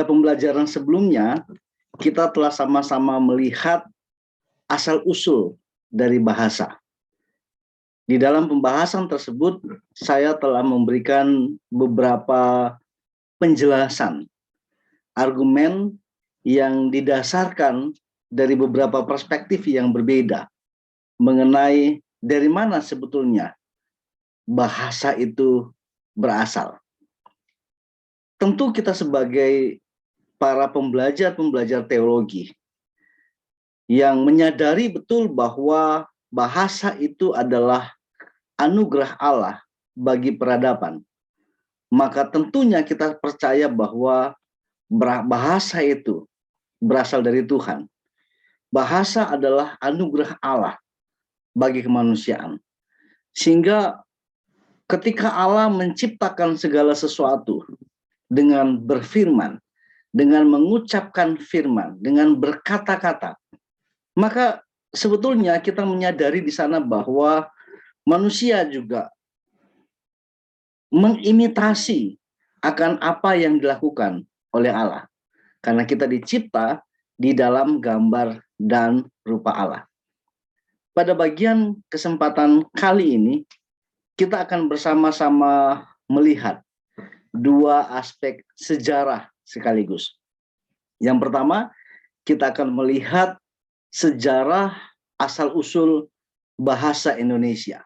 pembelajaran sebelumnya, kita telah sama-sama melihat asal-usul dari bahasa. Di dalam pembahasan tersebut, saya telah memberikan beberapa penjelasan, argumen yang didasarkan dari beberapa perspektif yang berbeda mengenai dari mana sebetulnya bahasa itu berasal. Tentu kita sebagai para pembelajar teologi yang menyadari betul bahwa bahasa itu adalah anugerah Allah bagi peradaban, maka tentunya kita percaya bahwa bahasa itu berasal dari Tuhan. Bahasa adalah anugerah Allah bagi kemanusiaan. Sehingga ketika Allah menciptakan segala sesuatu dengan berfirman, dengan mengucapkan firman, dengan berkata-kata, maka sebetulnya kita menyadari di sana bahwa manusia juga mengimitasi akan apa yang dilakukan oleh Allah. Karena kita dicipta di dalam gambar dan rupa Allah. Pada bagian kesempatan kali ini, kita akan bersama-sama melihat dua aspek sejarah sekaligus. Yang pertama, kita akan melihat sejarah asal-usul bahasa Indonesia.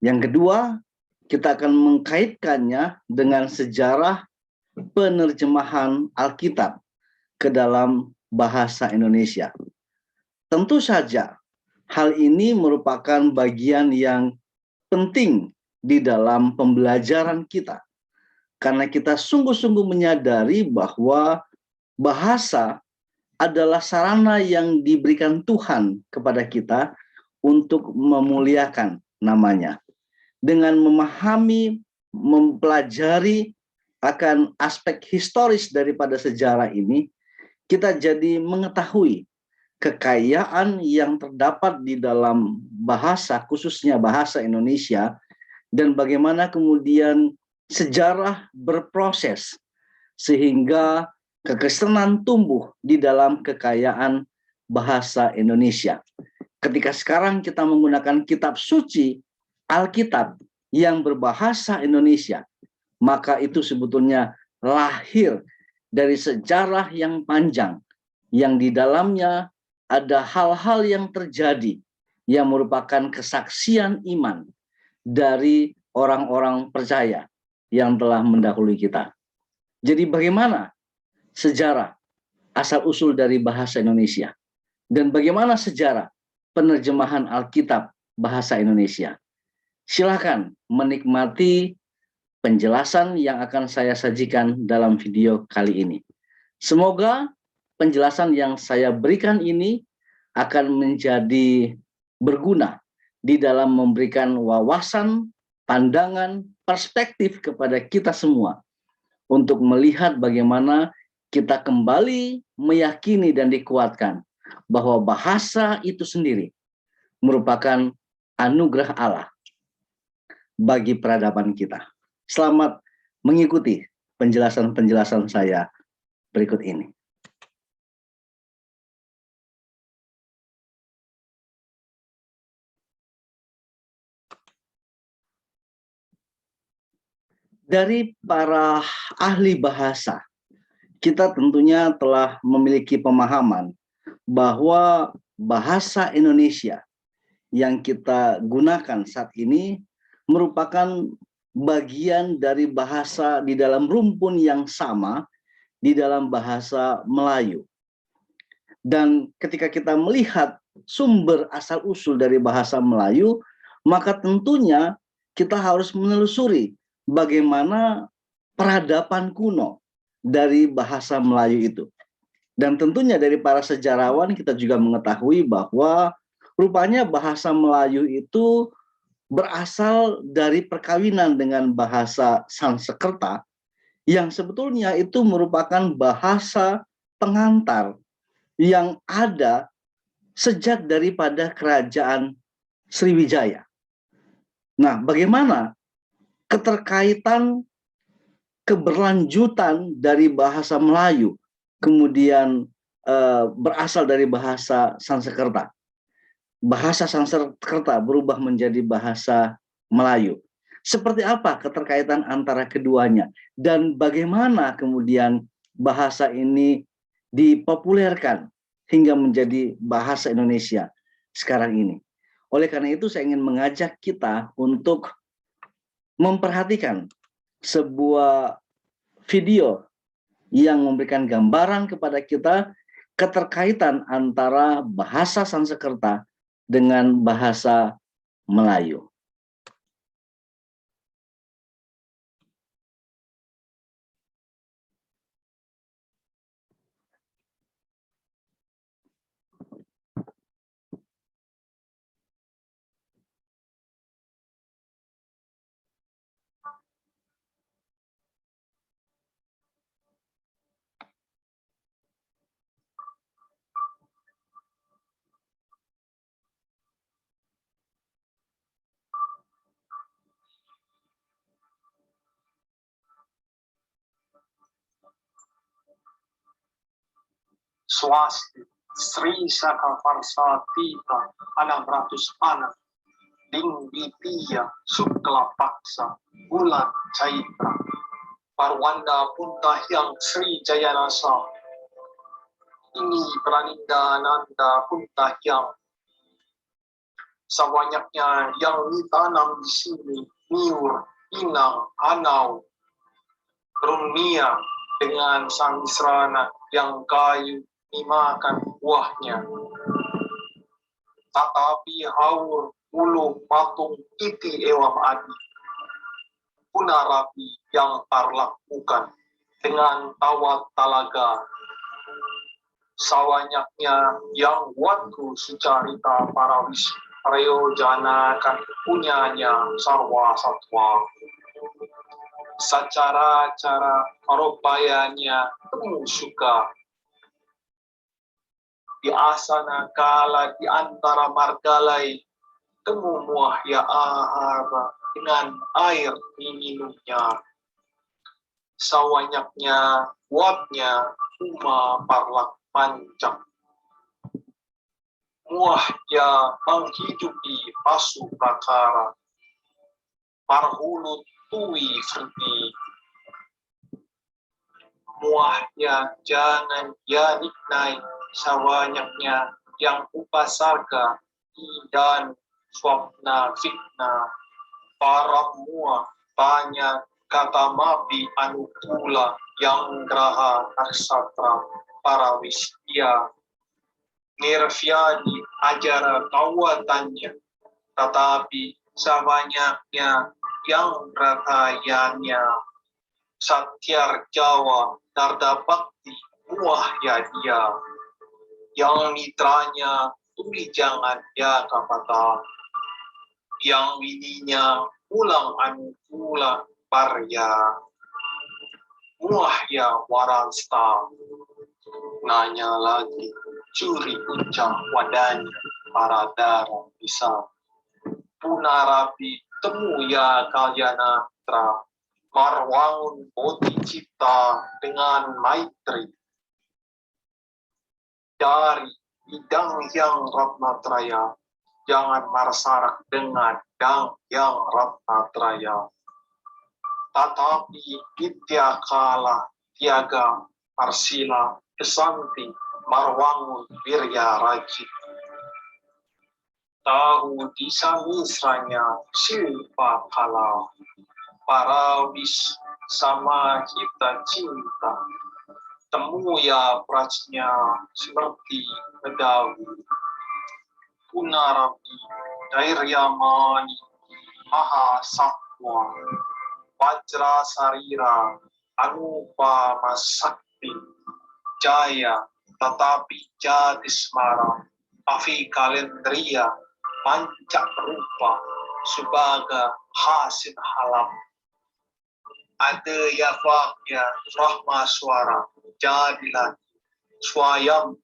Yang kedua, kita akan mengkaitkannya dengan sejarah penerjemahan Alkitab ke dalam bahasa Indonesia. Tentu saja, hal ini merupakan bagian yang penting di dalam pembelajaran kita. Karena kita sungguh-sungguh menyadari bahwa bahasa adalah sarana yang diberikan Tuhan kepada kita untuk memuliakan namanya. Dengan memahami, mempelajari akan aspek historis daripada sejarah ini, kita jadi mengetahui kekayaan yang terdapat di dalam bahasa, khususnya bahasa Indonesia, dan bagaimana kemudian sejarah berproses sehingga kekristenan tumbuh di dalam kekayaan bahasa Indonesia. Ketika sekarang kita menggunakan kitab suci Alkitab yang berbahasa Indonesia, maka itu sebetulnya lahir dari sejarah yang panjang yang di dalamnya ada hal-hal yang terjadi yang merupakan kesaksian iman dari orang-orang percaya yang telah mendahului kita. Jadi bagaimana sejarah asal-usul dari bahasa Indonesia dan bagaimana sejarah penerjemahan Alkitab bahasa Indonesia? Silakan menikmati penjelasan yang akan saya sajikan dalam video kali ini. Semoga penjelasan yang saya berikan ini akan menjadi berguna di dalam memberikan wawasan, pandangan, perspektif kepada kita semua untuk melihat bagaimana kita kembali meyakini dan dikuatkan bahwa bahasa itu sendiri merupakan anugerah Allah bagi peradaban kita. Selamat mengikuti penjelasan-penjelasan saya berikut ini. Dari para ahli bahasa, kita tentunya telah memiliki pemahaman bahwa bahasa Indonesia yang kita gunakan saat ini merupakan bagian dari bahasa di dalam rumpun yang sama di dalam bahasa Melayu. Dan ketika kita melihat sumber asal-usul dari bahasa Melayu, maka tentunya kita harus menelusuri bagaimana peradaban kuno dari bahasa Melayu itu. Dan tentunya dari para sejarawan kita juga mengetahui bahwa rupanya bahasa Melayu itu berasal dari perkawinan dengan bahasa Sanskerta yang sebetulnya itu merupakan bahasa pengantar yang ada sejak daripada kerajaan Sriwijaya. Nah, bagaimana keterkaitan keberlanjutan dari bahasa Melayu, kemudian berasal dari bahasa Sanskerta. Bahasa Sanskerta berubah menjadi bahasa Melayu. Seperti apa keterkaitan antara keduanya? Dan bagaimana kemudian bahasa ini dipopulerkan hingga menjadi bahasa Indonesia sekarang ini? Oleh karena itu saya ingin mengajak kita untuk memperhatikan sebuah video yang memberikan gambaran kepada kita keterkaitan antara bahasa Sanskerta dengan bahasa Melayu. Swasti, Sri Saka Farsatita, 600 anak, Dingditia, Sukla Paksa, Bulan Caitra, Parwanda Puntahyang Sri Jayanasa, ini Praninda Nanda Puntahyang. Sawanyaknya yang ditanam di sini, Miur, Inang, Anau, Runia, dengan sang Israna yang kayu dimakan buahnya. Tetapi haur ulu patung iti ewam adi. Punarapi yang tarlakukan dengan tawat talaga. Sawanyaknya yang buatku sucarita parawis prayojanakan punyanya sarwa satwa. Secara cara paropayanya temu suka di asana kala di antara margalai temu muah ya ahara dengan air minumnya. Sawanyaknya buatnya uma parlak pancang. Muah ya menghidupi pasu prakara. Parhulu tui serti. Muahnya jangan ya niknai sawanyaknya yang upasarga dan swapna fitna para muah banyak kata mapi anukula yang graha naksatra para wisya nirvyadi ajara kawatannya tetapi sawanyaknya yang ratayannya satyar Jawa nardabakti muah ya dia yang mitranya tuli jangan ya kapata yang wininya ulang anukula parya muah ya waransta nanya lagi curi uncang wadanya para darah bisa punarapi temu ya kalyana tra marwangun bodhi cipta dengan maitri dari bidang yang ratnatraya jangan marsarak dengan dang yang ratnatraya tetapi ditya kala tiaga arsila kesanti marwangun wirya rajit tahu disamisranya silpa kala parawis sama kita cinta temu ya prajnya seperti medawi punarapi dairyamani maha sakwa Vajra sarira anupa masakti jaya tetapi jadismara afi kalendria pancak rupa sebagai hasil halam ada yafaknya rahma suara jadilah swayam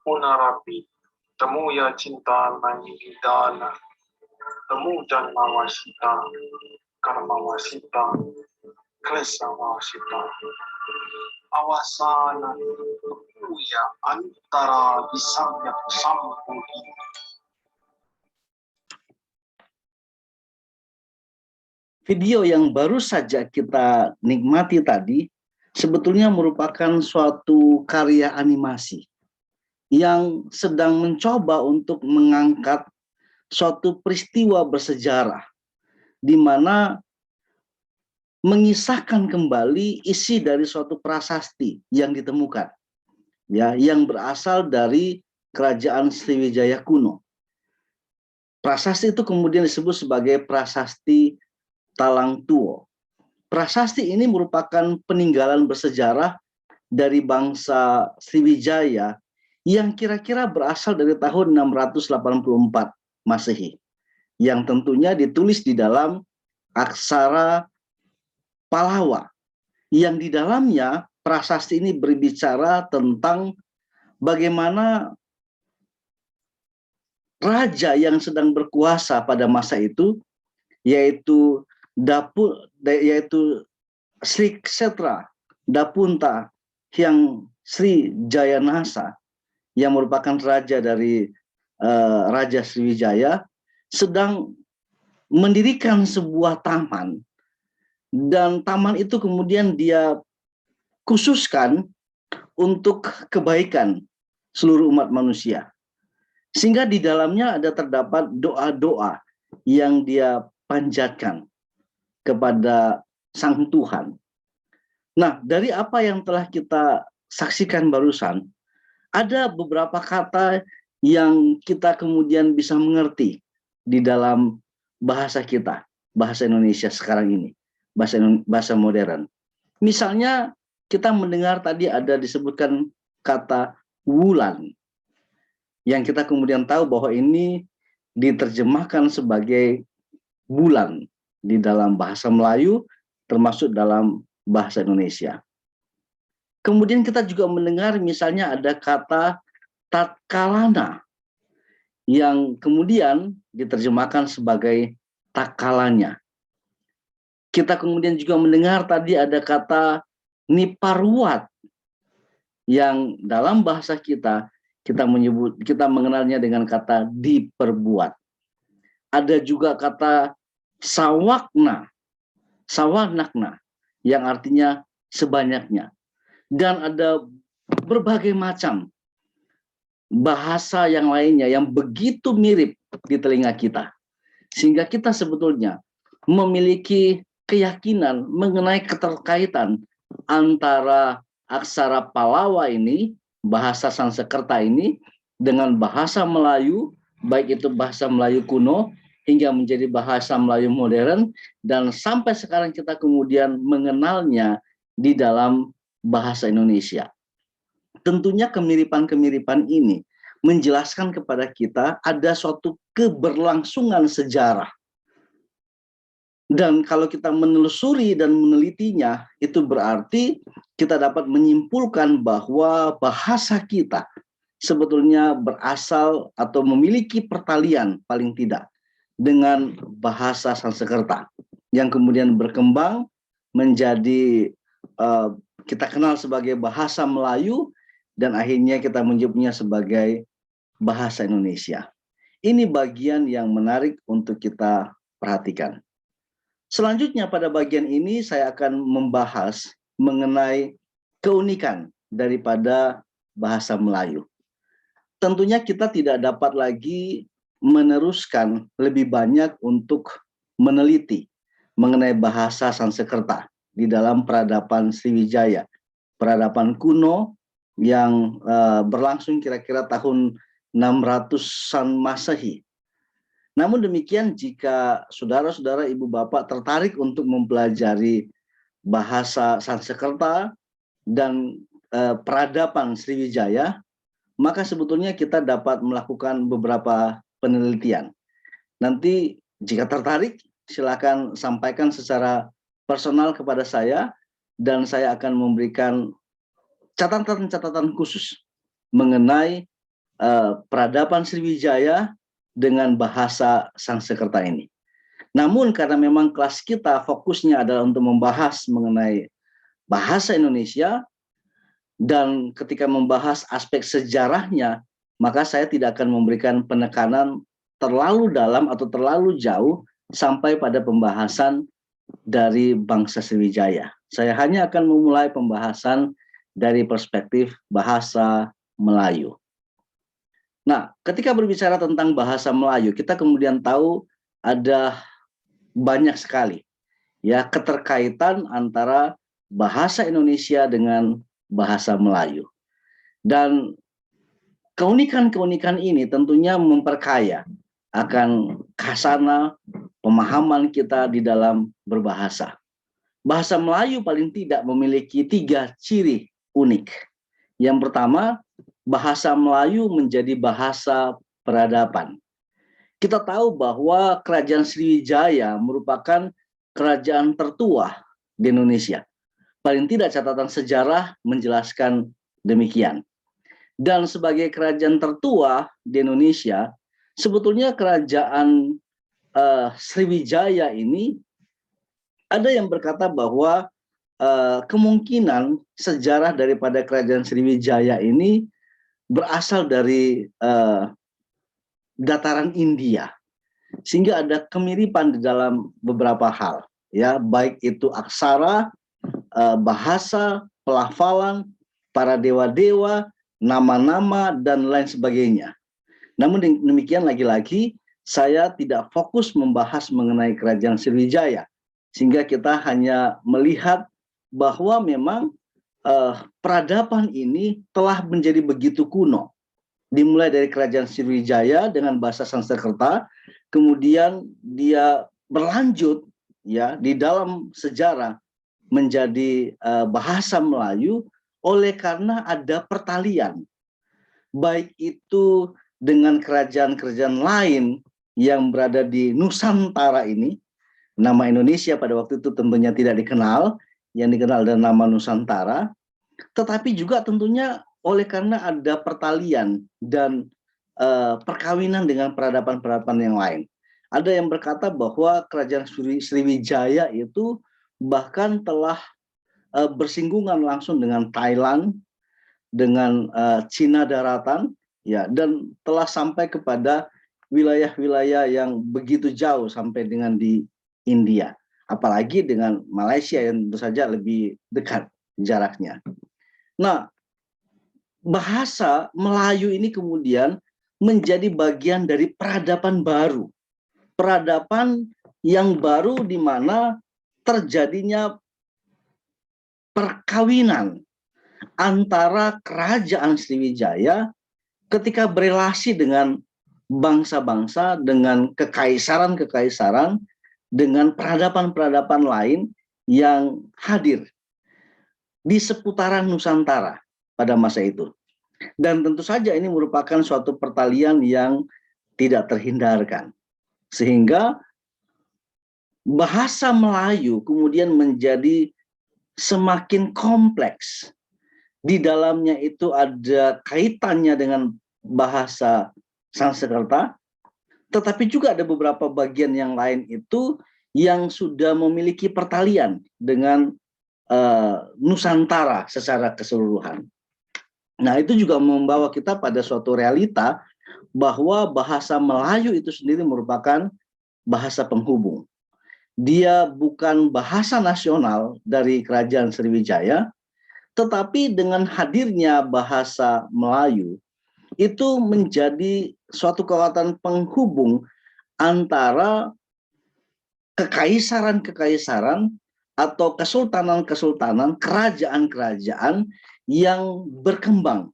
punarapi temu ya cinta nangidana temu dan mawasita karma wasita klesama sita awasana kuya antara disamyak sambudi. Video yang baru saja kita nikmati tadi sebetulnya merupakan suatu karya animasi yang sedang mencoba untuk mengangkat suatu peristiwa bersejarah di mana mengisahkan kembali isi dari suatu prasasti yang ditemukan, ya, yang berasal dari kerajaan Sriwijaya kuno. Prasasti itu kemudian disebut sebagai prasasti Talang Tuo. Prasasti ini merupakan peninggalan bersejarah dari bangsa Sriwijaya yang kira-kira berasal dari tahun 684 Masehi, yang tentunya ditulis di dalam aksara Palawa, yang di dalamnya prasasti ini berbicara tentang bagaimana raja yang sedang berkuasa pada masa itu, yaitu Sri Kshetra Dapunta Hyang Sri Jayanasa, yang merupakan raja dari Raja Sriwijaya, sedang mendirikan sebuah taman, dan taman itu kemudian dia khususkan untuk kebaikan seluruh umat manusia, sehingga di dalamnya terdapat doa-doa yang dia panjatkan kepada Sang Tuhan. Nah, dari apa yang telah kita saksikan barusan, ada beberapa kata yang kita kemudian bisa mengerti di dalam bahasa kita, bahasa Indonesia sekarang ini, bahasa modern. Misalnya kita mendengar tadi ada disebutkan kata wulan, yang kita kemudian tahu bahwa ini diterjemahkan sebagai bulan di dalam bahasa Melayu, termasuk dalam bahasa Indonesia. Kemudian kita juga mendengar misalnya ada kata tatkalana, yang kemudian diterjemahkan sebagai tak kalanya. Kita kemudian juga mendengar tadi ada kata niparwat, yang dalam bahasa kita mengenalnya dengan kata diperbuat. Ada juga kata sawanakna, yang artinya sebanyaknya. Dan ada berbagai macam bahasa yang lainnya yang begitu mirip di telinga kita, sehingga kita sebetulnya memiliki keyakinan mengenai keterkaitan antara aksara Palawa ini, bahasa Sanskerta ini, dengan bahasa Melayu, baik itu bahasa Melayu kuno hingga menjadi bahasa Melayu modern, dan sampai sekarang kita kemudian mengenalnya di dalam bahasa Indonesia. Tentunya kemiripan-kemiripan ini menjelaskan kepada kita ada suatu keberlangsungan sejarah. Dan kalau kita menelusuri dan menelitinya, itu berarti kita dapat menyimpulkan bahwa bahasa kita sebetulnya berasal atau memiliki pertalian paling tidak dengan bahasa Sanskerta, yang kemudian berkembang menjadi kita kenal sebagai bahasa Melayu, dan akhirnya kita menyebutnya sebagai bahasa Indonesia. Ini bagian yang menarik untuk kita perhatikan. Selanjutnya pada bagian ini saya akan membahas mengenai keunikan daripada bahasa Melayu. Tentunya kita tidak dapat lagi meneruskan lebih banyak untuk meneliti mengenai bahasa Sanskerta di dalam peradaban Sriwijaya, peradaban kuno yang berlangsung kira-kira tahun 600-an Masehi. Namun demikian, jika saudara-saudara, ibu bapak tertarik untuk mempelajari bahasa Sanskerta dan peradaban Sriwijaya, maka sebetulnya kita dapat melakukan beberapa penelitian. Nanti jika tertarik, silakan sampaikan secara personal kepada saya, dan saya akan memberikan catatan-catatan khusus mengenai peradaban Sriwijaya dengan bahasa Sanskerta ini. Namun karena memang kelas kita fokusnya adalah untuk membahas mengenai bahasa Indonesia, dan ketika membahas aspek sejarahnya, maka saya tidak akan memberikan penekanan terlalu dalam atau terlalu jauh sampai pada pembahasan dari bangsa Sriwijaya. Saya hanya akan memulai pembahasan dari perspektif bahasa Melayu. Nah, ketika berbicara tentang bahasa Melayu, kita kemudian tahu ada banyak sekali ya keterkaitan antara bahasa Indonesia dengan bahasa Melayu. Dan keunikan-keunikan ini tentunya memperkaya akan khasana pemahaman kita di dalam berbahasa. Bahasa Melayu paling tidak memiliki 3 ciri unik. Yang pertama, bahasa Melayu menjadi bahasa peradaban. Kita tahu bahwa Kerajaan Sriwijaya merupakan kerajaan tertua di Indonesia. Paling tidak catatan sejarah menjelaskan demikian. Dan sebagai kerajaan tertua di Indonesia, sebetulnya kerajaan Sriwijaya ini ada yang berkata bahwa kemungkinan sejarah daripada kerajaan Sriwijaya ini berasal dari dataran India, sehingga ada kemiripan di dalam beberapa hal, ya, baik itu aksara, bahasa, pelafalan, para dewa-dewa, nama-nama, dan lain sebagainya. Namun demikian, lagi-lagi saya tidak fokus membahas mengenai kerajaan Sriwijaya, sehingga kita hanya melihat bahwa memang peradaban ini telah menjadi begitu kuno. Dimulai dari kerajaan Sriwijaya dengan bahasa Sanskerta, kemudian dia berlanjut ya di dalam sejarah menjadi bahasa Melayu oleh karena ada pertalian, baik itu dengan kerajaan-kerajaan lain yang berada di Nusantara ini. Nama Indonesia pada waktu itu tentunya tidak dikenal, yang dikenal adalah nama Nusantara, tetapi juga tentunya oleh karena ada pertalian dan perkawinan dengan peradaban-peradaban yang lain. Ada yang berkata bahwa kerajaan Sriwijaya itu bahkan telah bersinggungan langsung dengan Thailand, dengan Cina daratan, ya, dan telah sampai kepada wilayah-wilayah yang begitu jauh sampai dengan di India, apalagi dengan Malaysia yang tentu saja lebih dekat jaraknya. Nah, bahasa Melayu ini kemudian menjadi bagian dari peradaban baru, peradaban yang baru di mana terjadinya perkawinan antara kerajaan Sriwijaya ketika berelasi dengan bangsa-bangsa, dengan kekaisaran-kekaisaran, dengan peradaban-peradaban lain yang hadir di seputaran Nusantara pada masa itu. Dan tentu saja ini merupakan suatu pertalian yang tidak terhindarkan. Sehingga bahasa Melayu kemudian menjadi semakin kompleks. Di dalamnya itu ada kaitannya dengan bahasa Sanskerta, tetapi juga ada beberapa bagian yang lain itu yang sudah memiliki pertalian dengan Nusantara secara keseluruhan. Nah, itu juga membawa kita pada suatu realita bahwa bahasa Melayu itu sendiri merupakan bahasa penghubung. Dia bukan bahasa nasional dari Kerajaan Sriwijaya, tetapi dengan hadirnya bahasa Melayu, itu menjadi suatu kekuatan penghubung antara kekaisaran-kekaisaran atau kesultanan-kesultanan, kerajaan-kerajaan yang berkembang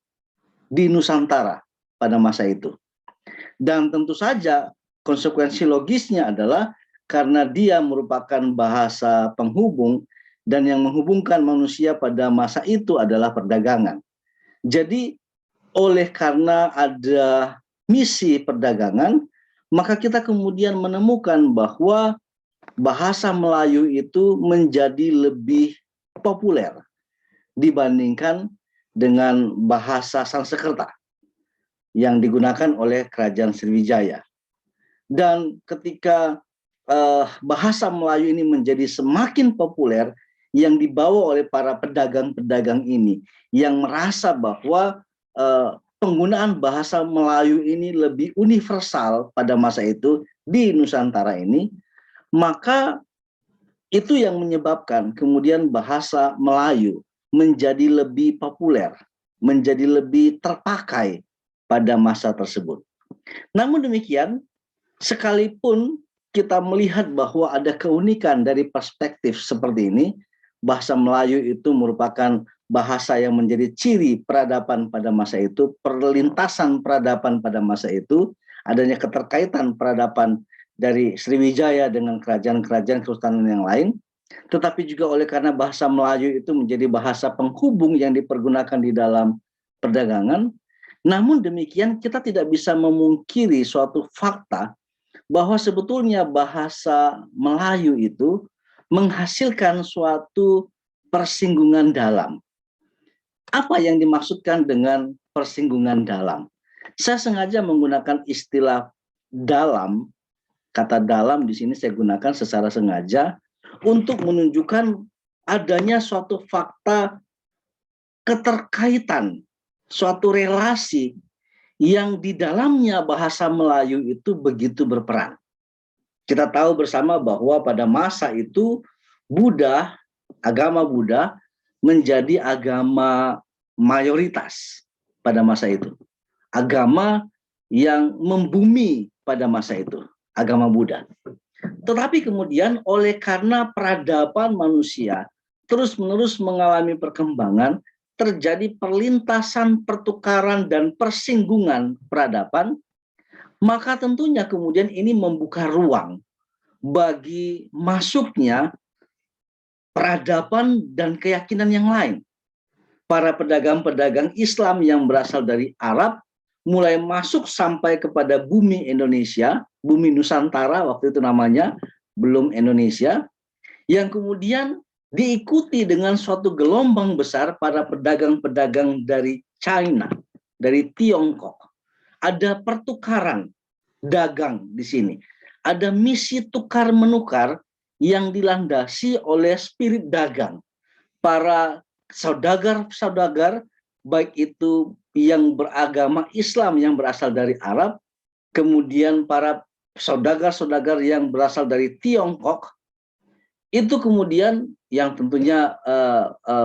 di Nusantara pada masa itu. Dan tentu saja konsekuensi logisnya adalah karena dia merupakan bahasa penghubung, dan yang menghubungkan manusia pada masa itu adalah perdagangan. Jadi oleh karena ada misi perdagangan, maka kita kemudian menemukan bahwa bahasa Melayu itu menjadi lebih populer dibandingkan dengan bahasa Sanskerta yang digunakan oleh Kerajaan Sriwijaya. Dan ketika bahasa Melayu ini menjadi semakin populer yang dibawa oleh para pedagang-pedagang ini yang merasa bahwa penggunaan bahasa Melayu ini lebih universal pada masa itu di Nusantara ini, maka itu yang menyebabkan kemudian bahasa Melayu menjadi lebih populer, menjadi lebih terpakai pada masa tersebut. Namun demikian, sekalipun kita melihat bahwa ada keunikan dari perspektif seperti ini, bahasa Melayu itu merupakan bahasa yang menjadi ciri peradaban pada masa itu, perlintasan peradaban pada masa itu, adanya keterkaitan peradaban dari Sriwijaya dengan kerajaan-kerajaan kesultanan yang lain, tetapi juga oleh karena bahasa Melayu itu menjadi bahasa penghubung yang dipergunakan di dalam perdagangan. Namun demikian kita tidak bisa memungkiri suatu fakta bahwa sebetulnya bahasa Melayu itu menghasilkan suatu persinggungan dalam. Apa yang dimaksudkan dengan persinggungan dalam? Saya sengaja menggunakan istilah dalam, kata dalam di sini saya gunakan secara sengaja untuk menunjukkan adanya suatu fakta keterkaitan, suatu relasi yang di dalamnya bahasa Melayu itu begitu berperan. Kita tahu bersama bahwa pada masa itu Buddha, agama Buddha menjadi agama mayoritas pada masa itu. Agama yang membumi pada masa itu, agama Buddha. Tetapi kemudian oleh karena peradaban manusia terus-menerus mengalami perkembangan, terjadi perlintasan, pertukaran, dan persinggungan peradaban, maka tentunya kemudian ini membuka ruang bagi masuknya peradaban dan keyakinan yang lain. Para pedagang-pedagang Islam yang berasal dari Arab mulai masuk sampai kepada bumi Indonesia, bumi Nusantara waktu itu namanya, belum Indonesia, yang kemudian diikuti dengan suatu gelombang besar para pedagang-pedagang dari China, dari Tiongkok. Ada pertukaran dagang di sini. Ada misi tukar-menukar yang dilandasi oleh spirit dagang. Para saudagar-saudagar, baik itu yang beragama Islam yang berasal dari Arab, kemudian para saudagar-saudagar yang berasal dari Tiongkok, itu kemudian yang tentunya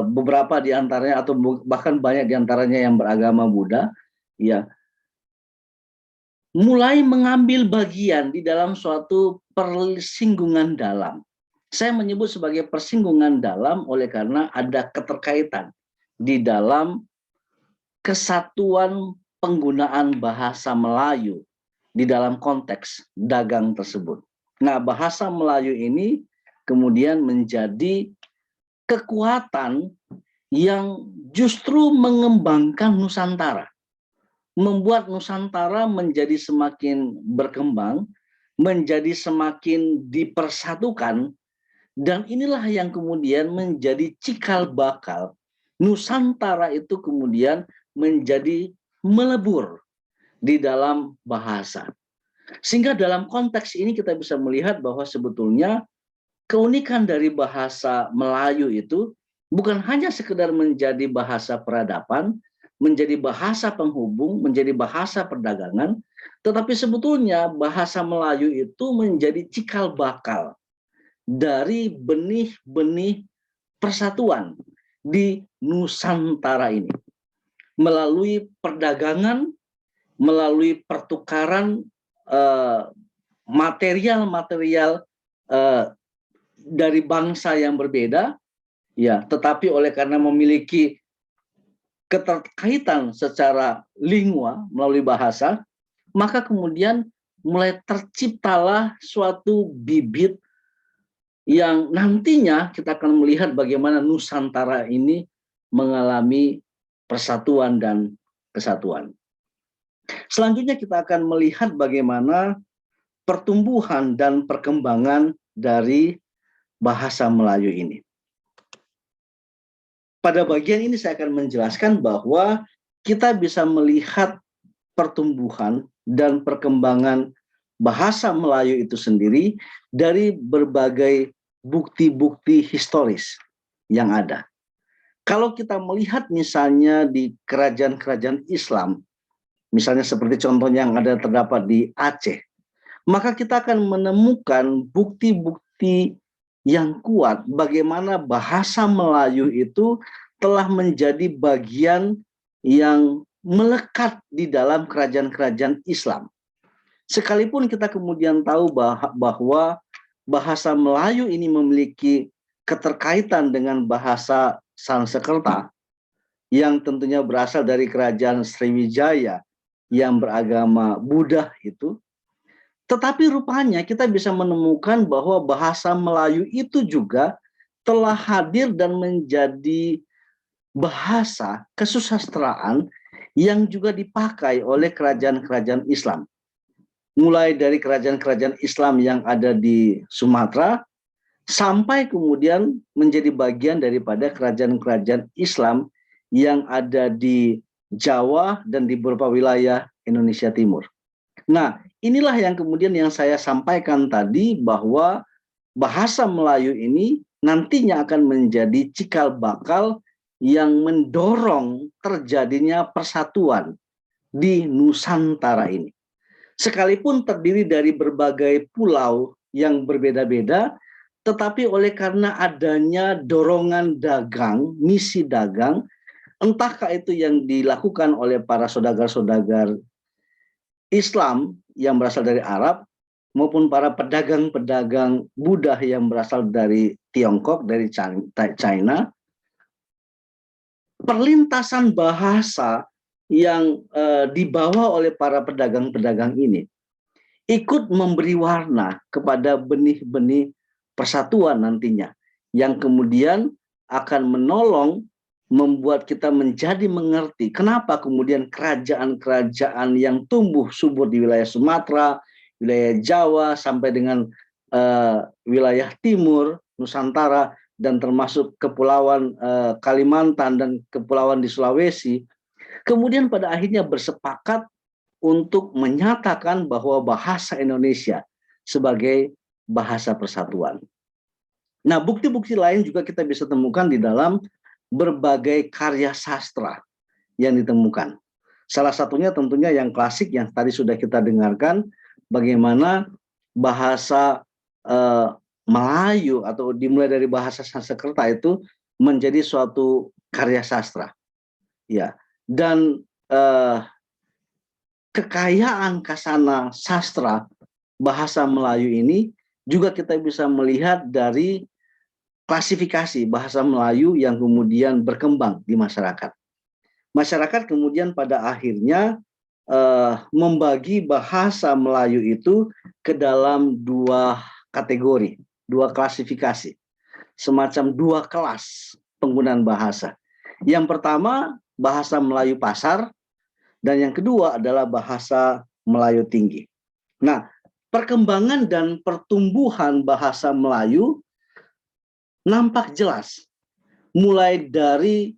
beberapa diantaranya atau bahkan banyak diantaranya yang beragama Buddha, ya, mulai mengambil bagian di dalam suatu persinggungan dalam. Saya menyebut sebagai persinggungan dalam oleh karena ada keterkaitan di dalam kesatuan penggunaan bahasa Melayu di dalam konteks dagang tersebut. Nah, bahasa Melayu ini kemudian menjadi kekuatan yang justru mengembangkan Nusantara, membuat Nusantara menjadi semakin berkembang, menjadi semakin dipersatukan, dan inilah yang kemudian menjadi cikal bakal Nusantara itu kemudian menjadi melebur di dalam bahasa. Sehingga dalam konteks ini kita bisa melihat bahwa sebetulnya keunikan dari bahasa Melayu itu bukan hanya sekedar menjadi bahasa peradaban, menjadi bahasa penghubung, menjadi bahasa perdagangan, tetapi sebetulnya bahasa Melayu itu menjadi cikal bakal dari benih-benih persatuan di Nusantara ini. Melalui perdagangan, melalui pertukaran material-material dari bangsa yang berbeda, ya, tetapi oleh karena memiliki keterkaitan secara lingua melalui bahasa, maka kemudian mulai terciptalah suatu bibit yang nantinya kita akan melihat bagaimana Nusantara ini mengalami persatuan dan kesatuan. Selanjutnya kita akan melihat bagaimana pertumbuhan dan perkembangan dari bahasa Melayu ini. Pada bagian ini saya akan menjelaskan bahwa kita bisa melihat pertumbuhan dan perkembangan bahasa Melayu itu sendiri dari berbagai bukti-bukti historis yang ada. Kalau kita melihat misalnya di kerajaan-kerajaan Islam, misalnya seperti contohnya yang ada terdapat di Aceh, maka kita akan menemukan bukti-bukti yang kuat bagaimana bahasa Melayu itu telah menjadi bagian yang melekat di dalam kerajaan-kerajaan Islam. Sekalipun kita kemudian tahu bahwa bahasa Melayu ini memiliki keterkaitan dengan bahasa Sanskerta yang tentunya berasal dari kerajaan Sriwijaya yang beragama Buddha itu, tetapi rupanya kita bisa menemukan bahwa bahasa Melayu itu juga telah hadir dan menjadi bahasa kesusastraan yang juga dipakai oleh kerajaan-kerajaan Islam. Mulai dari kerajaan-kerajaan Islam yang ada di Sumatera, sampai kemudian menjadi bagian daripada kerajaan-kerajaan Islam yang ada di Jawa dan di beberapa wilayah Indonesia Timur. Nah, inilah yang kemudian yang saya sampaikan tadi, bahwa bahasa Melayu ini nantinya akan menjadi cikal bakal yang mendorong terjadinya persatuan di Nusantara ini. Sekalipun terdiri dari berbagai pulau yang berbeda-beda, tetapi oleh karena adanya dorongan dagang, misi dagang, entahkah itu yang dilakukan oleh para saudagar-saudagar Islam yang berasal dari Arab, maupun para pedagang-pedagang Buddha yang berasal dari Tiongkok, dari China, perlintasan bahasa yang dibawa oleh para pedagang-pedagang ini ikut memberi warna kepada benih-benih persatuan nantinya, yang kemudian akan menolong membuat kita menjadi mengerti kenapa kemudian kerajaan-kerajaan yang tumbuh subur di wilayah Sumatera, wilayah Jawa, sampai dengan wilayah timur Nusantara, dan termasuk kepulauan Kalimantan dan kepulauan di Sulawesi, kemudian pada akhirnya bersepakat untuk menyatakan bahwa bahasa Indonesia sebagai bahasa persatuan. Nah, bukti-bukti lain juga kita bisa temukan di dalam berbagai karya sastra yang ditemukan. Salah satunya tentunya yang klasik yang tadi sudah kita dengarkan, bagaimana bahasa Melayu atau dimulai dari bahasa Sanskerta itu menjadi suatu karya sastra. Ya, dan kekayaan kasana sastra bahasa Melayu ini juga kita bisa melihat dari klasifikasi bahasa Melayu yang kemudian berkembang di masyarakat. Masyarakat kemudian pada akhirnya membagi bahasa Melayu itu ke dalam dua kategori, dua klasifikasi, semacam dua kelas penggunaan bahasa. Yang pertama bahasa Melayu pasar, dan yang kedua adalah bahasa Melayu tinggi. Nah, perkembangan dan pertumbuhan bahasa Melayu nampak jelas, mulai dari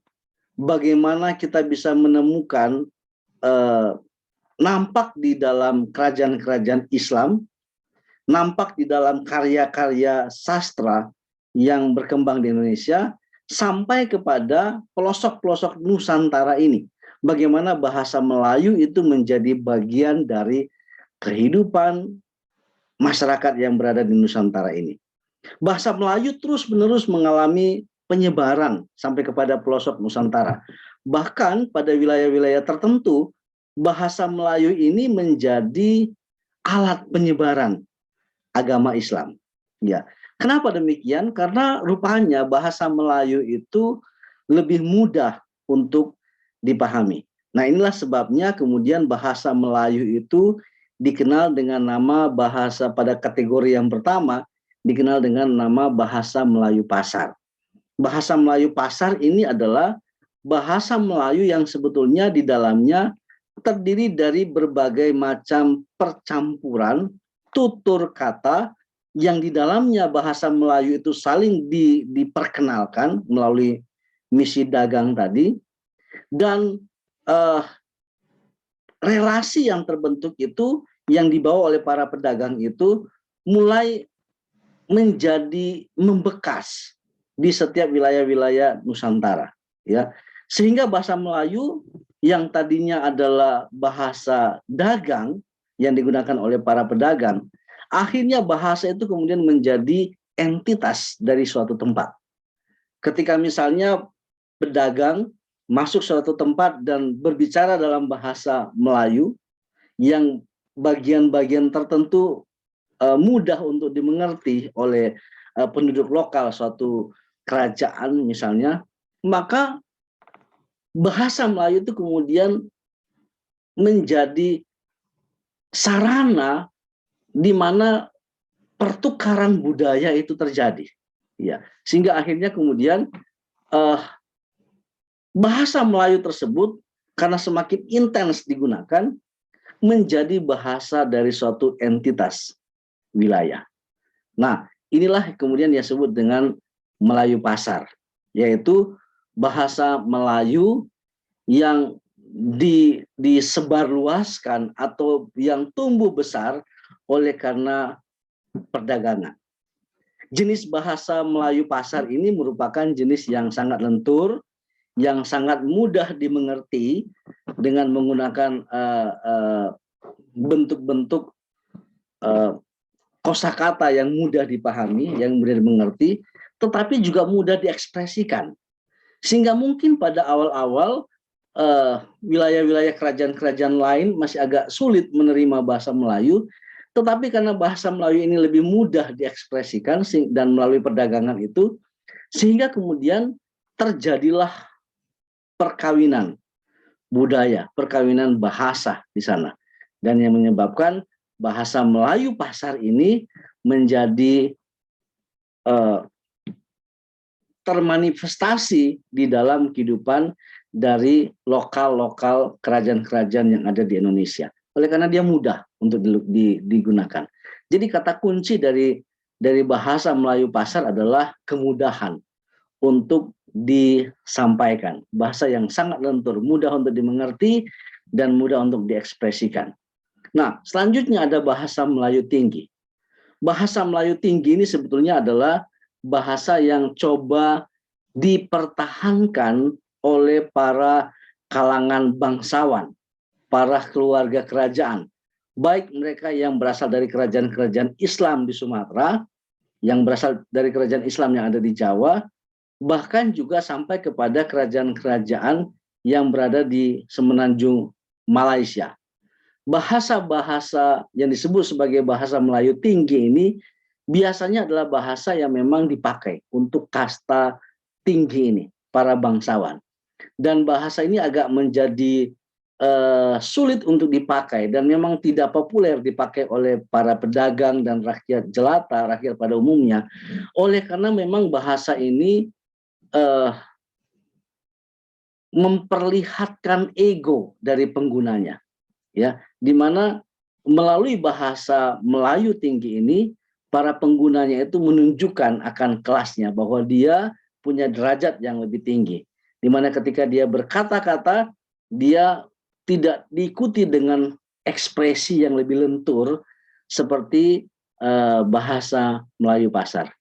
bagaimana kita bisa menemukan nampak di dalam kerajaan-kerajaan Islam, nampak di dalam karya-karya sastra yang berkembang di Indonesia, sampai kepada pelosok-pelosok Nusantara ini. Bagaimana bahasa Melayu itu menjadi bagian dari kehidupan masyarakat yang berada di Nusantara ini. Bahasa Melayu terus-menerus mengalami penyebaran sampai kepada pelosok Nusantara. Bahkan pada wilayah-wilayah tertentu, bahasa Melayu ini menjadi alat penyebaran agama Islam. Ya, kenapa demikian? Karena rupanya bahasa Melayu itu lebih mudah untuk dipahami. Nah, inilah sebabnya kemudian bahasa Melayu itu dikenal dengan nama bahasa pada kategori yang pertama, dikenal dengan nama bahasa Melayu pasar. Bahasa Melayu pasar ini adalah bahasa Melayu yang sebetulnya di dalamnya terdiri dari berbagai macam percampuran tutur kata yang di dalamnya bahasa Melayu itu saling diperkenalkan melalui misi dagang tadi, dan relasi yang terbentuk itu yang dibawa oleh para pedagang itu mulai menjadi membekas di setiap wilayah-wilayah Nusantara, ya. Sehingga bahasa Melayu yang tadinya adalah bahasa dagang yang digunakan oleh para pedagang, akhirnya bahasa itu kemudian menjadi entitas dari suatu tempat. Ketika misalnya pedagang masuk suatu tempat dan berbicara dalam bahasa Melayu yang bagian-bagian tertentu mudah untuk dimengerti oleh penduduk lokal suatu kerajaan misalnya, maka bahasa Melayu itu kemudian menjadi sarana di mana pertukaran budaya itu terjadi, ya. Sehingga akhirnya kemudian bahasa Melayu tersebut karena semakin intens digunakan menjadi bahasa dari suatu entitas wilayah. Nah, inilah kemudian yang disebut dengan Melayu pasar, yaitu bahasa Melayu yang disebarluaskan atau yang tumbuh besar oleh karena perdagangan. Jenis bahasa Melayu pasar ini merupakan jenis yang sangat lentur, yang sangat mudah dimengerti dengan menggunakan bentuk-bentuk kosakata yang mudah dipahami, yang mudah dimengerti, tetapi juga mudah diekspresikan. Sehingga mungkin pada awal-awal wilayah-wilayah kerajaan-kerajaan lain masih agak sulit menerima bahasa Melayu, tetapi karena bahasa Melayu ini lebih mudah diekspresikan dan melalui perdagangan itu, sehingga kemudian terjadilah perkawinan budaya, perkawinan bahasa di sana. Dan yang menyebabkan bahasa Melayu pasar ini menjadi termanifestasi di dalam kehidupan dari lokal-lokal kerajaan-kerajaan yang ada di Indonesia. Oleh karena dia mudah untuk digunakan. Jadi kata kunci dari bahasa Melayu pasar adalah kemudahan untuk disampaikan. Bahasa yang sangat lentur, mudah untuk dimengerti, dan mudah untuk diekspresikan. Nah, selanjutnya ada bahasa Melayu tinggi. Bahasa Melayu tinggi ini sebetulnya adalah bahasa yang coba dipertahankan oleh para kalangan bangsawan, para keluarga kerajaan, baik mereka yang berasal dari kerajaan-kerajaan Islam di Sumatera, yang berasal dari kerajaan Islam yang ada di Jawa, bahkan juga sampai kepada kerajaan-kerajaan yang berada di semenanjung Malaysia. Bahasa-bahasa yang disebut sebagai bahasa Melayu tinggi ini biasanya adalah bahasa yang memang dipakai untuk kasta tinggi ini, para bangsawan. Dan bahasa ini agak menjadi sulit untuk dipakai dan memang tidak populer dipakai oleh para pedagang dan rakyat jelata, rakyat pada umumnya. Oleh karena memang bahasa ini memperlihatkan ego dari penggunanya, ya, di mana melalui bahasa Melayu tinggi ini para penggunanya itu menunjukkan akan kelasnya, bahwa dia punya derajat yang lebih tinggi, di mana ketika dia berkata-kata dia tidak diikuti dengan ekspresi yang lebih lentur seperti bahasa Melayu pasar.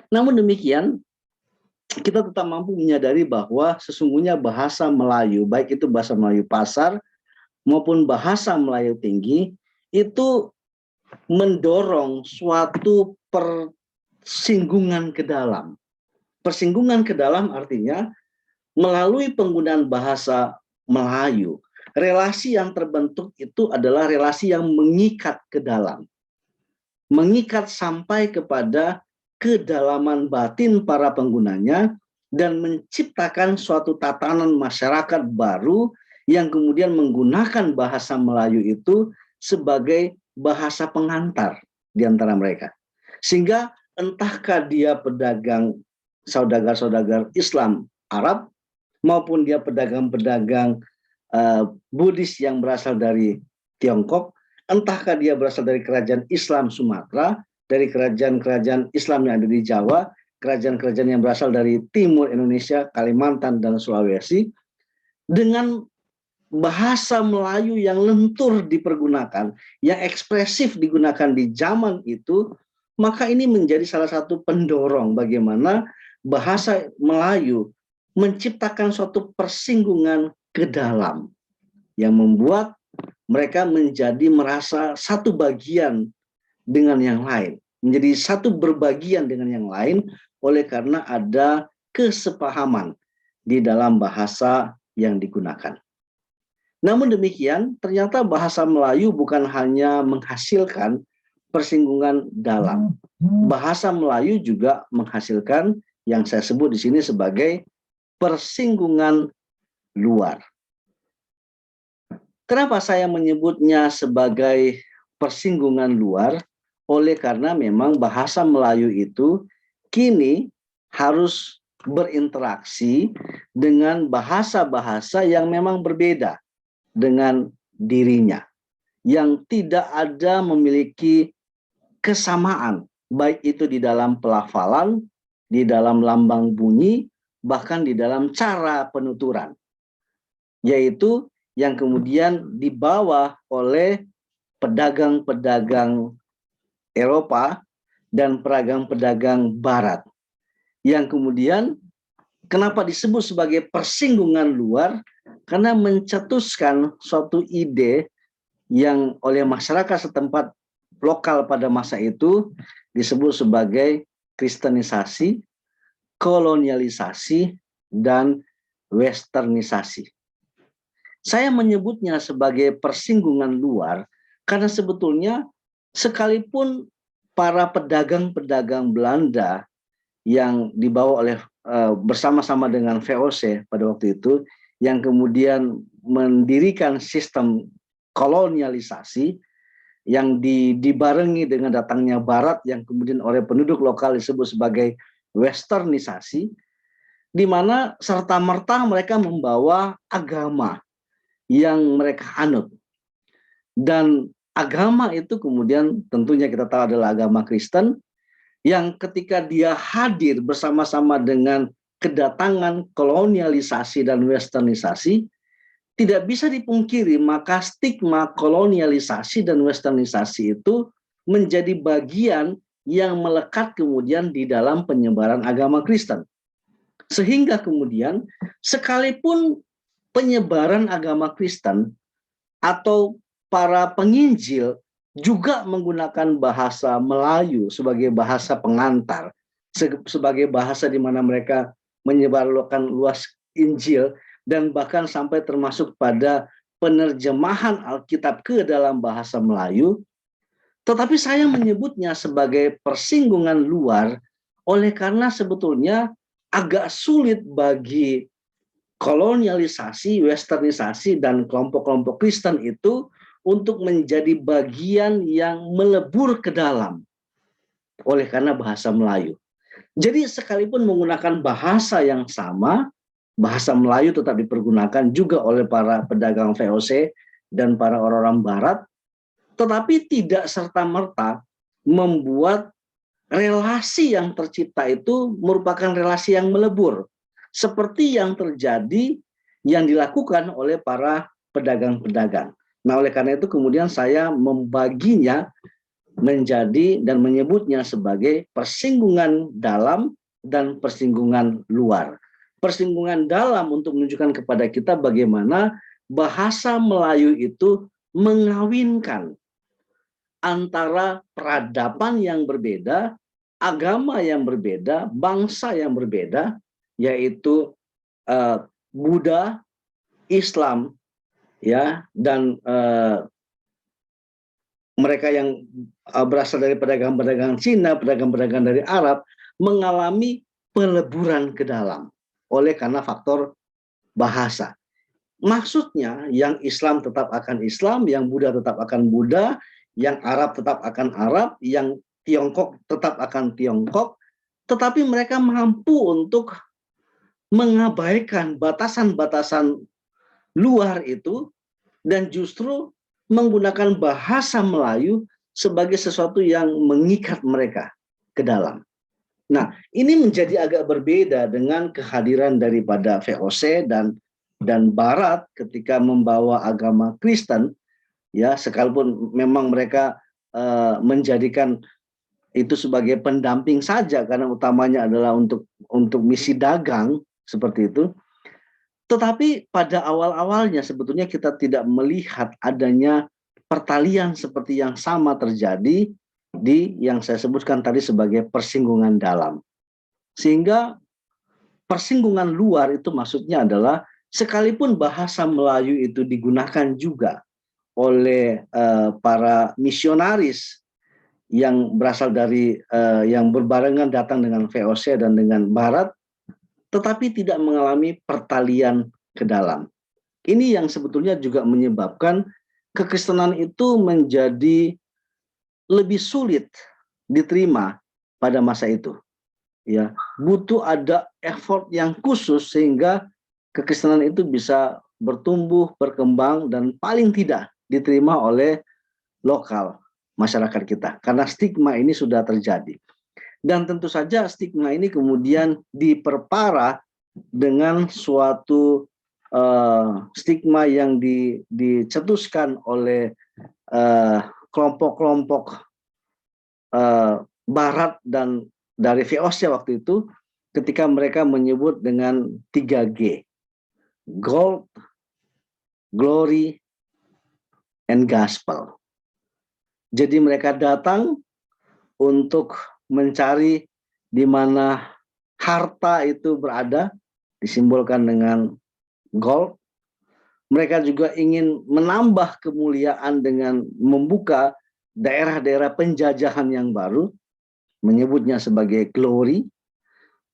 Namun demikian, kita tetap mampu menyadari bahwa sesungguhnya bahasa Melayu, baik itu bahasa Melayu pasar maupun bahasa Melayu tinggi, itu mendorong suatu persinggungan ke dalam. Persinggungan ke dalam artinya melalui penggunaan bahasa Melayu, relasi yang terbentuk itu adalah relasi yang mengikat ke dalam. Mengikat sampai kepada kedalaman batin para penggunanya dan menciptakan suatu tatanan masyarakat baru yang kemudian menggunakan bahasa Melayu itu sebagai bahasa pengantar di antara mereka. Sehingga entahkah dia pedagang saudagar-saudagar Islam Arab maupun dia pedagang-pedagang Buddhis yang berasal dari Tiongkok, entahkah dia berasal dari kerajaan Islam Sumatera, dari kerajaan-kerajaan Islam yang ada di Jawa, kerajaan-kerajaan yang berasal dari timur Indonesia, Kalimantan, dan Sulawesi, dengan bahasa Melayu yang lentur dipergunakan, yang ekspresif digunakan di zaman itu, maka ini menjadi salah satu pendorong bagaimana bahasa Melayu menciptakan suatu persinggungan ke dalam yang membuat mereka menjadi merasa satu bagian dengan yang lain, menjadi satu berbagian dengan yang lain oleh karena ada kesepahaman di dalam bahasa yang digunakan. Namun demikian, ternyata bahasa Melayu bukan hanya menghasilkan persinggungan dalam. Bahasa Melayu juga menghasilkan yang saya sebut di sini sebagai persinggungan luar. Kenapa saya menyebutnya sebagai persinggungan luar? Oleh karena memang bahasa Melayu itu kini harus berinteraksi dengan bahasa-bahasa yang memang berbeda dengan dirinya, yang tidak ada memiliki kesamaan, baik itu di dalam pelafalan, di dalam lambang bunyi, bahkan di dalam cara penuturan, yaitu yang kemudian dibawa oleh pedagang-pedagang Eropa dan pedagang-pedagang Barat, yang kemudian kenapa disebut sebagai persinggungan luar? Karena mencetuskan suatu ide yang oleh masyarakat setempat lokal pada masa itu disebut sebagai kristenisasi, kolonialisasi, dan westernisasi. Saya menyebutnya sebagai persinggungan luar karena sebetulnya sekalipun para pedagang-pedagang Belanda yang dibawa oleh bersama-sama dengan VOC pada waktu itu, yang kemudian mendirikan sistem kolonialisasi yang dibarengi dengan datangnya Barat yang kemudian oleh penduduk lokal disebut sebagai westernisasi, di mana serta-merta mereka membawa agama yang mereka anut. Dan agama itu kemudian tentunya kita tahu adalah agama Kristen, yang ketika dia hadir bersama-sama dengan kedatangan kolonialisasi dan westernisasi, tidak bisa dipungkiri maka stigma kolonialisasi dan westernisasi itu menjadi bagian yang melekat kemudian di dalam penyebaran agama Kristen. Sehingga kemudian sekalipun penyebaran agama Kristen atau para penginjil juga menggunakan bahasa Melayu sebagai bahasa pengantar, sebagai bahasa di mana mereka menyebarluaskan luas Injil, dan bahkan sampai termasuk pada penerjemahan Alkitab ke dalam bahasa Melayu. Tetapi saya menyebutnya sebagai persinggungan luar oleh karena sebetulnya agak sulit bagi kolonialisasi, westernisasi, dan kelompok-kelompok Kristen itu untuk menjadi bagian yang melebur ke dalam oleh karena bahasa Melayu. Jadi sekalipun menggunakan bahasa yang sama, bahasa Melayu tetap dipergunakan juga oleh para pedagang VOC dan para orang-orang Barat, tetapi tidak serta-merta membuat relasi yang tercipta itu merupakan relasi yang melebur, seperti yang terjadi yang dilakukan oleh para pedagang-pedagang. Nah, oleh karena itu kemudian saya membaginya menjadi dan menyebutnya sebagai persinggungan dalam dan persinggungan luar. Persinggungan dalam untuk menunjukkan kepada kita bagaimana bahasa Melayu itu mengawinkan antara peradaban yang berbeda, agama yang berbeda, bangsa yang berbeda, yaitu Buddha, Islam, ya, dan mereka yang berasal dari pedagang-pedagang Cina, pedagang-pedagang dari Arab, mengalami peleburan ke dalam oleh karena faktor bahasa. Maksudnya yang Islam tetap akan Islam, yang Buddha tetap akan Buddha, yang Arab tetap akan Arab, yang Tiongkok tetap akan Tiongkok, tetapi mereka mampu untuk mengabaikan batasan-batasan luar itu dan justru menggunakan bahasa Melayu sebagai sesuatu yang mengikat mereka ke dalam. Nah, ini menjadi agak berbeda dengan kehadiran daripada VOC dan dan Barat ketika membawa agama Kristen, ya sekalipun memang mereka menjadikan itu sebagai pendamping saja karena utamanya adalah untuk misi dagang seperti itu. Tetapi pada awal-awalnya sebetulnya kita tidak melihat adanya pertalian seperti yang sama terjadi di yang saya sebutkan tadi sebagai persinggungan dalam. Sehingga persinggungan luar itu maksudnya adalah sekalipun bahasa Melayu itu digunakan juga oleh para misionaris yang berasal dari yang berbarengan datang dengan VOC dan dengan Barat, tetapi tidak mengalami pertalian ke dalam. Ini yang sebetulnya juga menyebabkan kekristenan itu menjadi lebih sulit diterima pada masa itu. Ya, butuh ada effort yang khusus sehingga kekristenan itu bisa bertumbuh, berkembang, dan paling tidak diterima oleh lokal masyarakat kita. Karena stigma ini sudah terjadi. Dan tentu saja stigma ini kemudian diperparah dengan suatu stigma yang dicetuskan oleh kelompok-kelompok Barat dan dari VOC waktu itu ketika mereka menyebut dengan 3G. Gold, Glory, and Gospel. Jadi mereka datang untuk mencari di mana harta itu berada, disimbolkan dengan gold. Mereka juga ingin menambah kemuliaan dengan membuka daerah-daerah penjajahan yang baru, menyebutnya sebagai glory.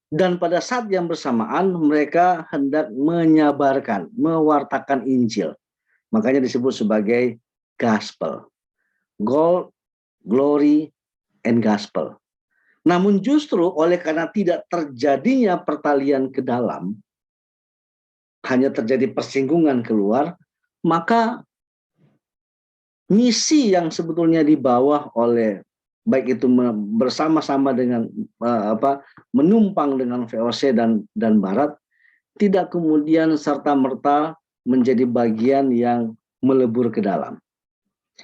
Dan pada saat yang bersamaan mereka hendak menyabarkan, mewartakan Injil. Makanya disebut sebagai gospel. Gold, glory, and gospel. Namun justru oleh karena tidak terjadinya pertalian ke dalam, hanya terjadi persinggungan keluar, maka misi yang sebetulnya dibawa oleh baik itu bersama-sama dengan menumpang dengan VOC dan Barat tidak kemudian serta-merta menjadi bagian yang melebur ke dalam.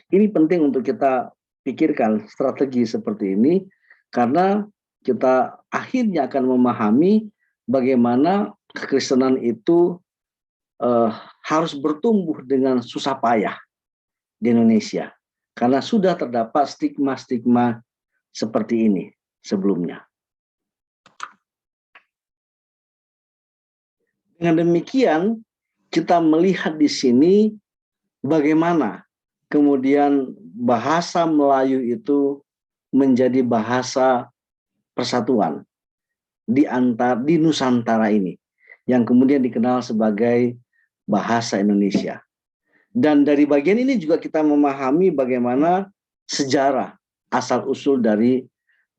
Ini penting untuk kita pikirkan strategi seperti ini karena kita akhirnya akan memahami bagaimana kekristenan itu harus bertumbuh dengan susah payah di Indonesia karena sudah terdapat stigma-stigma seperti ini sebelumnya. Dengan demikian kita melihat di sini bagaimana kemudian bahasa Melayu itu menjadi bahasa persatuan di Nusantara ini yang kemudian dikenal sebagai bahasa Indonesia. Dan dari bagian ini juga kita memahami bagaimana sejarah asal-usul dari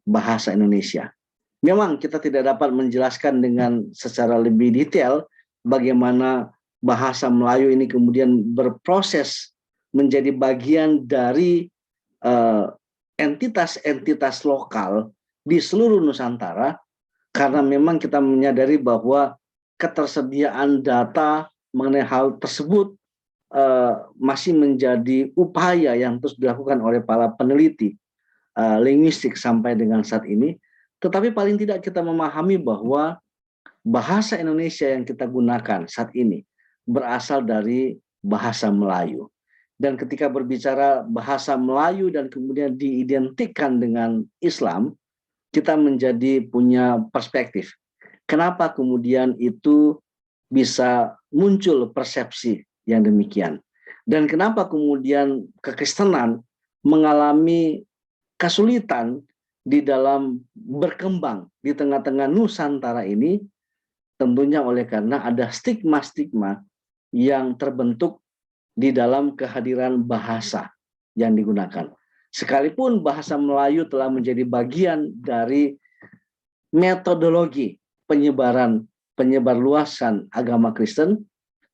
bahasa Indonesia. Memang kita tidak dapat menjelaskan dengan secara lebih detail bagaimana bahasa Melayu ini kemudian berproses menjadi bagian dari entitas-entitas lokal di seluruh Nusantara, karena memang kita menyadari bahwa ketersediaan data mengenai hal tersebut masih menjadi upaya yang terus dilakukan oleh para peneliti linguistik sampai dengan saat ini. Tetapi paling tidak kita memahami bahwa bahasa Indonesia yang kita gunakan saat ini berasal dari bahasa Melayu. Dan ketika berbicara bahasa Melayu dan kemudian diidentikan dengan Islam, kita menjadi punya perspektif. Kenapa kemudian itu bisa muncul persepsi yang demikian? Dan kenapa kemudian kekristenan mengalami kesulitan di dalam berkembang di tengah-tengah Nusantara ini? Tentunya oleh karena ada stigma-stigma yang terbentuk di dalam kehadiran bahasa yang digunakan. Sekalipun bahasa Melayu telah menjadi bagian dari metodologi penyebar luasan agama Kristen,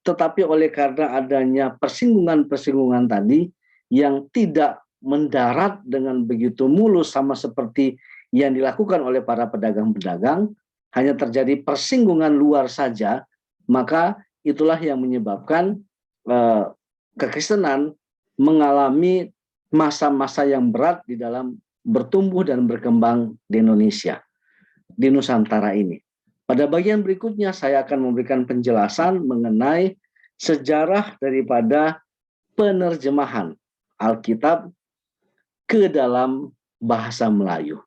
tetapi oleh karena adanya persinggungan-persinggungan tadi yang tidak mendarat dengan begitu mulus sama seperti yang dilakukan oleh para pedagang-pedagang, hanya terjadi persinggungan luar saja, maka itulah yang menyebabkan kekristenan mengalami masa-masa yang berat di dalam bertumbuh dan berkembang di Indonesia, di Nusantara ini. Pada bagian berikutnya saya akan memberikan penjelasan mengenai sejarah daripada penerjemahan Alkitab ke dalam bahasa Melayu.